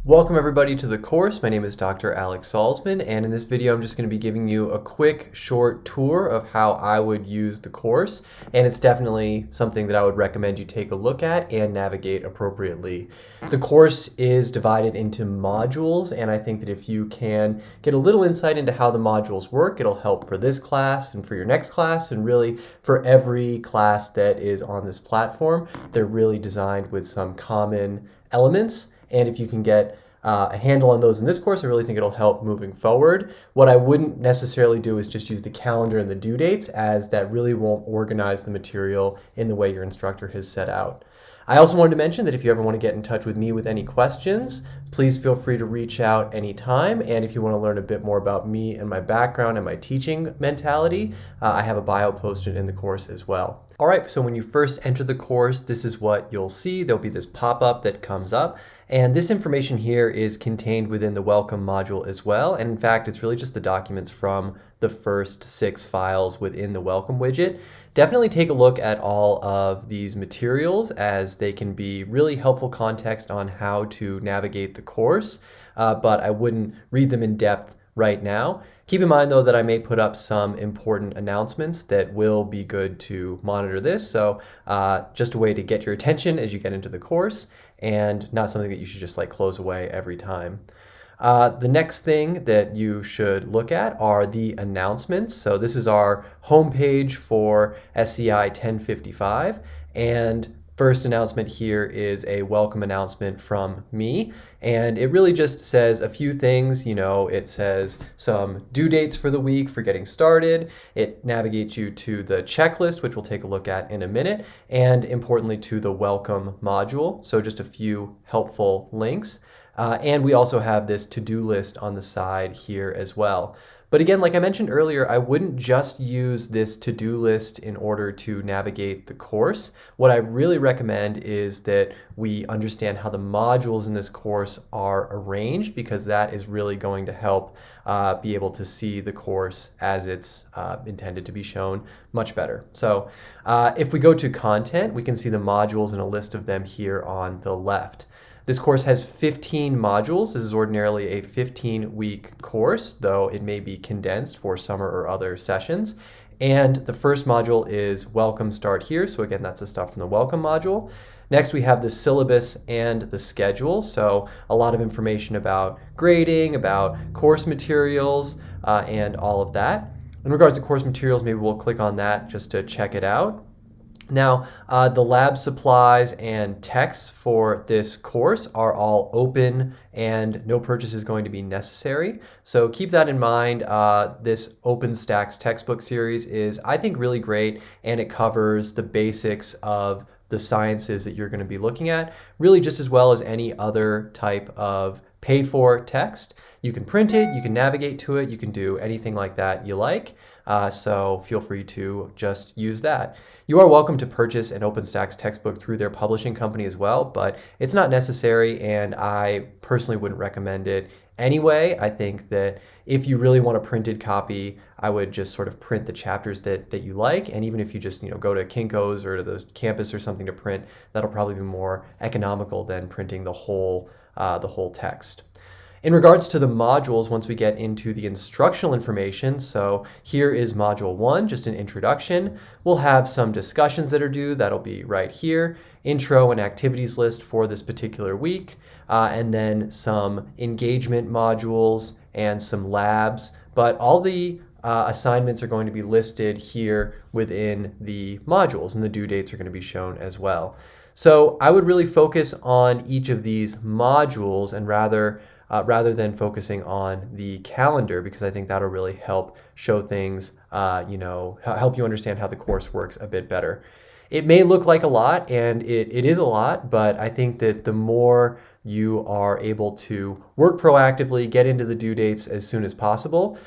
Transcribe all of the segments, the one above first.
Welcome everybody to the course. My name is Dr. Alex Saltzman, and in this video I'm just going to be giving you a quick short tour of how I would use the course, and it's definitely something that I would recommend you take a look at and navigate appropriately. The course is divided into modules, and I think that if you can get a little insight into how the modules work, it'll help for this class and for your next class and really for every class that is on this platform. They're really designed with some common elements. And if you can get a handle on those in this course, I really think it'll help moving forward. What I wouldn't necessarily do is just use the calendar and the due dates, as that really won't organize the material in the way your instructor has set out. I also wanted to mention that if you ever want to get in touch with me with any questions, please feel free to reach out anytime. And if you want to learn a bit more about me and my background and my teaching mentality, I have a bio posted in the course as well. All right, so when you first enter the course, this is what you'll see. There'll be this pop-up that comes up. And this information here is contained within the welcome module as well. And in fact, it's really just the documents from the first 6 files within the welcome widget. Definitely take a look at all of these materials, as they can be really helpful context on how to navigate the course, but I wouldn't read them in depth right now. Keep in mind though that I may put up some important announcements that will be good to monitor this, so just a way to get your attention as you get into the course, and not something that you should just close away every time. The next thing that you should look at are the announcements. So this is our homepage for SCI1055, and first announcement here is a welcome announcement from me, and it really just says a few things. It says some due dates for the week for getting started. It navigates you to the checklist, which we'll take a look at in a minute, and importantly to the welcome module. So just a few helpful links. And we also have this to-do list on the side here as well. But again, like I mentioned earlier, I wouldn't just use this to-do list in order to navigate the course. What I really recommend is that we understand how the modules in this course are arranged, because that is really going to help be able to see the course as it's intended to be shown much better. So if we go to content, we can see the modules and a list of them here on the left. This course has 15 modules. This is ordinarily a 15-week course, though it may be condensed for summer or other sessions. And the first module is Welcome Start Here. So again, that's the stuff from the Welcome module. Next, we have the syllabus and the schedule. So a lot of information about grading, about course materials, and all of that. In regards to course materials, maybe we'll click on that just to check it out. Now, the lab supplies and texts for this course are all open, and no purchase is going to be necessary. So keep that in mind. This OpenStax textbook series is, I think, really great, and it covers the basics of the sciences that you're going to be looking at, really just as well as any other type of pay-for text. You can print it, you can navigate to it, you can do anything like that you like. So feel free to just use that. You are welcome to purchase an OpenStax textbook through their publishing company as well, but it's not necessary, and I personally wouldn't recommend it anyway. I think that if you really want a printed copy, I would just sort of print the chapters that you like, and even if you just go to Kinko's or to the campus or something to print, that'll probably be more economical than printing the whole text. In regards to the modules, once we get into the instructional information, so here is module 1, just an introduction. We'll have some discussions that are due, that'll be right here, intro and activities list for this particular week, and then some engagement modules and some labs, but all the assignments are going to be listed here within the modules, and the due dates are going to be shown as well. So I would really focus on each of these modules, and rather than focusing on the calendar, because I think that'll really help show things, help you understand how the course works a bit better. It may look like a lot, and it is a lot, but I think that the more you are able to work proactively, get into the due dates as soon as possible,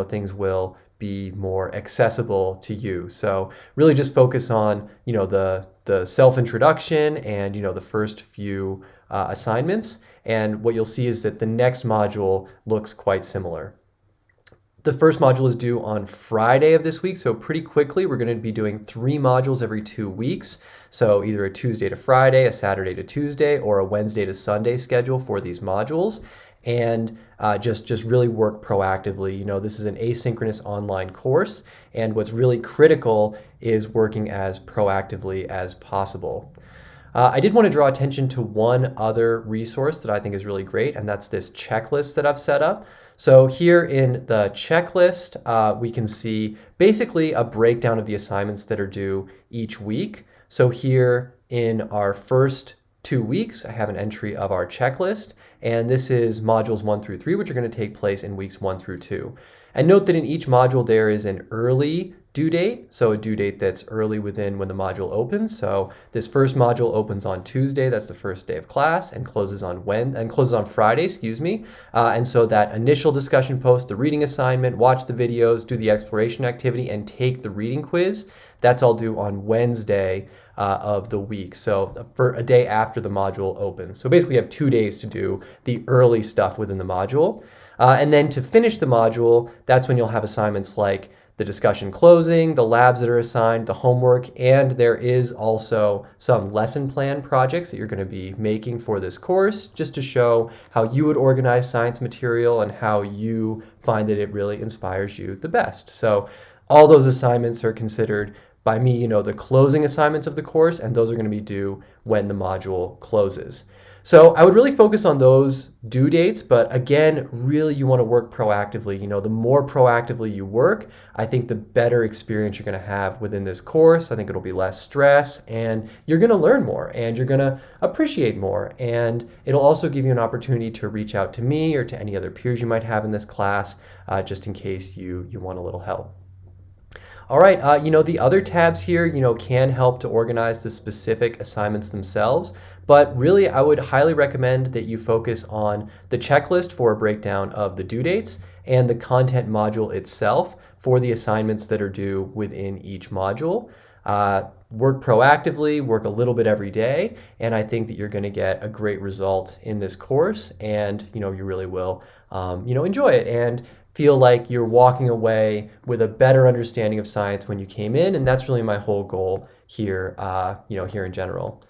things will be more accessible to you. So really just focus on, the self-introduction and, the first few assignments. And what you'll see is that the next module looks quite similar. The first module is due on Friday of this week, so pretty quickly. We're going to be doing 3 modules every 2 weeks. So either a Tuesday to Friday, a Saturday to Tuesday, or a Wednesday to Sunday schedule for these modules. And just really work proactively. You know, this is an asynchronous online course, and what's really critical is working as proactively as possible. I did want to draw attention to one other resource that I think is really great, and that's this checklist that I've set up. So here in the checklist, we can see basically a breakdown of the assignments that are due each week. So here in our first 2 weeks, I have an entry of our checklist, and this is modules 1 through 3, which are going to take place in weeks 1 through 2. And note that in each module there is an early due date, so a due date that's early within when the module opens. So this first module opens on Tuesday, that's the first day of class, and closes on Friday, excuse me. And so that initial discussion post, the reading assignment, watch the videos, do the exploration activity, and take the reading quiz, that's all due on Wednesday of the week, so for a day after the module opens. So basically you have 2 days to do the early stuff within the module. And then to finish the module, that's when you'll have assignments like the discussion closing, the labs that are assigned, the homework, and there is also some lesson plan projects that you're going to be making for this course, just to show how you would organize science material and how you find that it really inspires you the best. So all those assignments are considered by me, you know, the closing assignments of the course, and those are going to be due when the module closes. So I would really focus on those due dates, but again, really you want to work proactively. You know, the more proactively you work, I think the better experience you're going to have within this course. I think it'll be less stress, and you're going to learn more, and you're going to appreciate more, and it'll also give you an opportunity to reach out to me or to any other peers you might have in this class, just in case you want a little help. All right, you know, the other tabs here, you know, can help to organize the specific assignments themselves, but really I would highly recommend that you focus on the checklist for a breakdown of the due dates and the content module itself for the assignments that are due within each module. Work proactively, work a little bit every day, and I think that you're going to get a great result in this course, and you know, you really will you know, enjoy it and feel like you're walking away with a better understanding of science when you came in, and that's really my whole goal here, you know, here in general.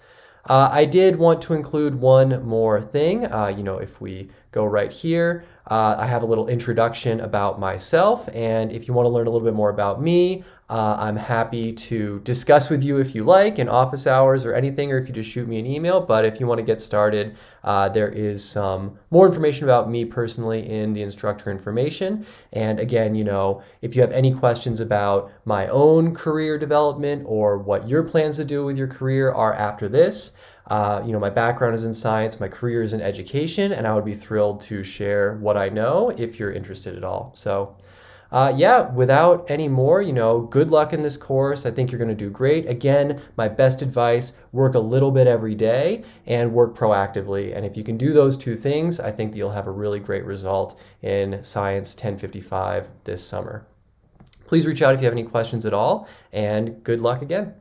I did want to include one more thing. You know, if we go right here, I have a little introduction about myself, and if you want to learn a little bit more about me, I'm happy to discuss with you if you like in office hours or anything, or if you just shoot me an email. But if you want to get started, there is some more information about me personally in the instructor information. And again, you know, if you have any questions about my own career development or what your plans to do with your career are after this, you know, my background is in science, my career is in education, and I would be thrilled to share what I know if you're interested at all. So yeah, without any more, you know, good luck in this course. I think you're going to do great. Again, my best advice, work a little bit every day and work proactively. And if you can do those two things, I think that you'll have a really great result in Science 1055 this summer. Please reach out if you have any questions at all, and good luck again.